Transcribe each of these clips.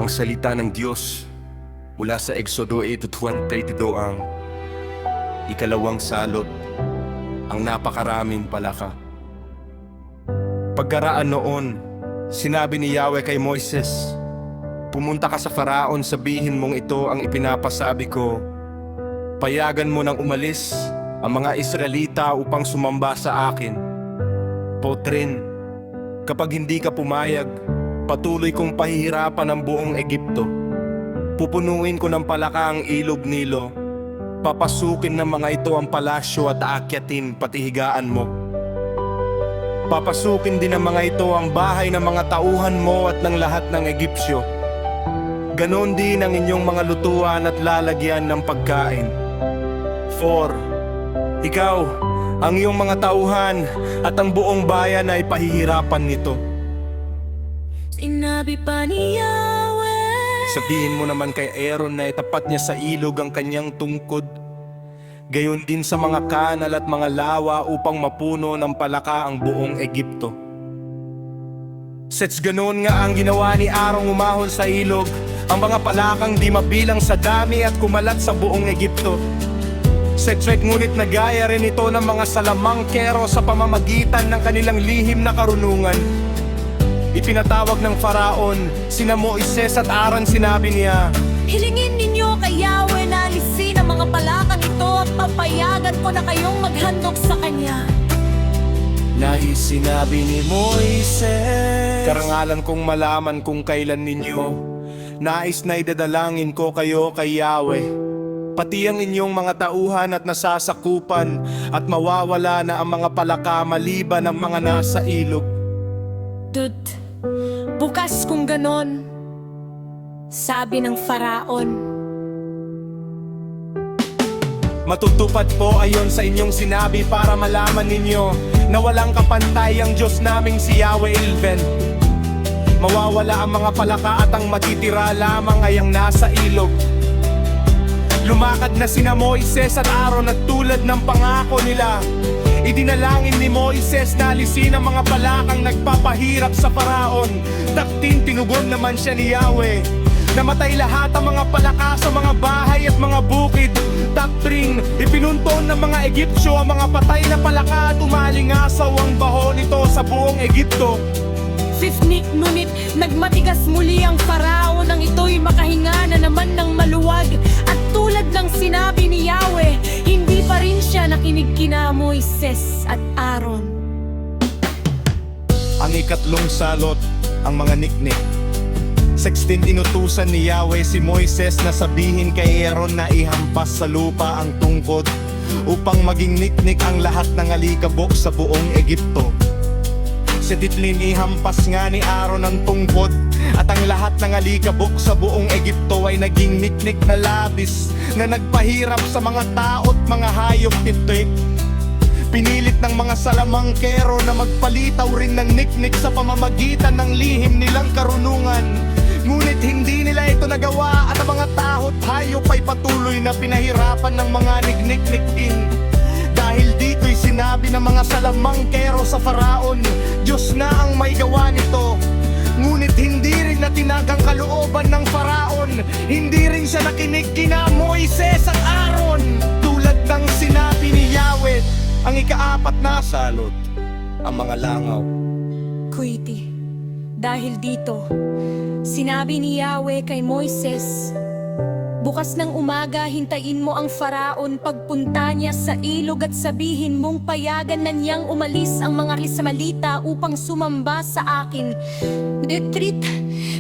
Ang salita ng Diyos mula sa Exodo 8:22 ang ikalawang salot, ang napakaraming palaka. Pagkaraan noon, sinabi ni Yahweh kay Moises, "Pumunta ka sa Faraon, sabihin mong ito ang ipinapasabi ko. Payagan mo nang umalis ang mga Israelita upang sumamba sa akin. Potrin, kapag hindi ka pumayag, patuloy kong pahihirapan ang buong Egipto. Pupunuin ko ng palaka ang ilog Nilo. Papasukin ng mga ito ang palasyo at aakyatin pati higaan mo. Papasukin din ng mga ito ang bahay ng mga tauhan mo at ng lahat ng Egyptyo. Ganon din ang inyong mga lutuan at lalagyan ng pagkain. For ikaw, ang iyong mga tauhan at ang buong bayan ay pahihirapan nito." Sinabi pa ni Yahweh, Sabihin mo naman kay Aaron na itapat niya sa ilog ang kanyang tungkod, gayon din sa mga kanal at mga lawa upang mapuno ng palaka ang buong Egipto. Sets ganoon nga ang ginawa ni Aaron, umahon sa ilog ang mga palakang di mabilang sa dami at kumalat sa buong Egipto. Setswek ngunit nagaya rin ito ng mga salamangkero sa pamamagitan ng kanilang lihim na karunungan. Ipinatawag ng Faraon sina Moises at Aaron, sinabi niya, hilingin ninyo kay Yahweh na alisin ang mga palakang ito at papayagan ko na kayong maghandog sa kanya. Nais sinabi ni Moises, karangalan kong malaman kung kailan ninyo nais na idadalangin ko kayo kay Yahweh, pati ang inyong mga tauhan at nasasakupan, at mawawala na ang mga palaka maliban ang mga nasa ilog. Bukas kung ganon, sabi ng Faraon. Matutupad po ayon sa inyong sinabi para malaman ninyo na walang kapantay ang Diyos naming si Yahweh Ilben. Mawawala ang mga palaka at ang matitira lamang ay ang nasa ilog. Lumakad na sina Moises at Aaron at tulad ng pangako nila, idinalangin ni Moises na alisin ang mga palakang nagpapahirap sa Faraon. Taktin tinugon naman siya ni Yahweh. Namatay lahat ang mga palaka sa mga bahay at mga bukid. Taktring, ipinunton ng mga Egyptyo ang mga patay na palaka at umalingasaw ang baho nito sa buong Egipto. Fifnik, ngunit nagmatigas muli ang Faraon nang ito'y makahinga na naman ng maluwag. At tulad ng sinabi ni Yahweh, hindi pa rin siya nakinig kina Moises at Aaron. Ang ikatlong salot, ang mga niknik. 16, inutusan ni Yahweh si Moises na sabihin kay Aaron na ihampas sa lupa ang tungkod upang maging niknik ang lahat ng alikabok sa buong Egipto. Sa titlin, ihampas nga ni Aaron ang tungkod, at ang lahat ng alikabok sa buong Egipto ay naging niknik na labis na nagpahirap sa mga tao at mga hayop nito. Pinilit ng mga salamangkero na magpalitaw rin ng niknik sa pamamagitan ng lihim nilang karunungan. Ngunit hindi nila ito nagawa, at ang mga tao at hayop ay patuloy na pinahirapan ng mga niknik din. Dahil dito'y sinabi ng mga salamangkero sa Faraon, Diyos na ang may gawa nito. Ngunit hindi rin natinag ang kalooban ng Faraon. Hindi rin siya nakinig kina Moises at Aaron. Tulad ng sinabi ni Yahweh, ang ikaapat na salot, ang mga langaw. Kuiti, dahil dito, sinabi ni Yahweh kay Moises, bukas ng umaga, hintayin mo ang Faraon pagpunta niya sa ilog at sabihin mong payagan na niyang umalis ang mga Israelita upang sumamba sa akin. Detrit,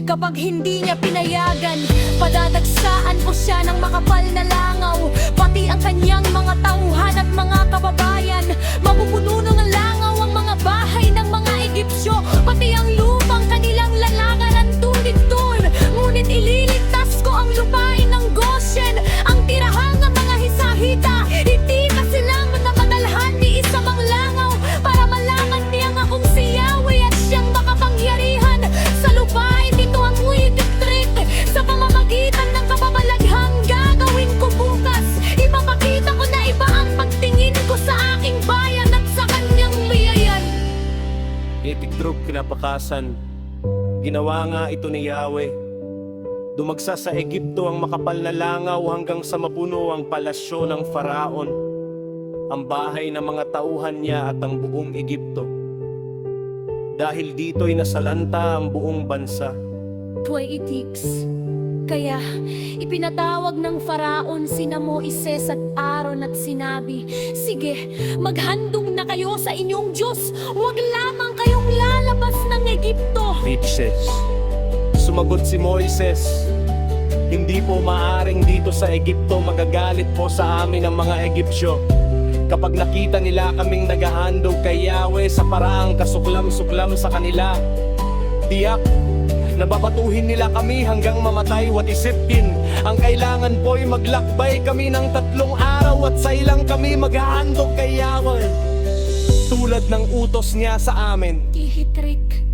kapag hindi niya pinayagan, padadagsaan ko siya ng makapal na langaw, pati ang kanyang mga tauhan at mga kababayan. Mapupuno ng langaw ang mga bahay ng mga Egyptyo, pati ang lupang kanilang lalagan ng tundidor. Ngunit ililigtas ko ang lupain ng Goshen, ang tirahang ng mga Hisahita. Hindi ka silang namadalhan ni isa mang langaw, para malaman niyang akong si Yahweh at siyang makapangyarihan. Sa lupain dito ang uititrik, sa pamamagitan ng kababalaghang gagawin ko bukas. Ipapakita ko na iba ang pagtingin ko sa aking bayan at sa kanyang biyayan. Epic Troop, kinapakasan. Ginawa nga ito ni Yahweh. Dumagsa sa Egipto ang makapal na langaw hanggang sa mapuno ang palasyo ng Faraon, ang bahay ng mga tauhan niya at ang buong Egipto. Dahil dito'y nasalanta ang buong bansa. Tuwaitiks. Kaya ipinatawag ng Faraon sina Moises at Aaron at sinabi, sige, maghandog na kayo sa inyong Diyos, huwag lamang kayong lalabas ng Egipto. Bitches. Sumagot si Moises, hindi po maaring dito sa Egipto, magagalit po sa amin ang mga Egipsyo. Kapag nakita nila kaming naghahandog kay Yahweh sa paraang kasuklam-suklam sa kanila, tiyak, nababatuhin nila kami hanggang mamatay. What isipin, ang kailangan po'y maglakbay kami ng 3 araw at sa ilang kami maghahandog kay Yahweh, tulad ng utos niya sa amin. Ihitrik.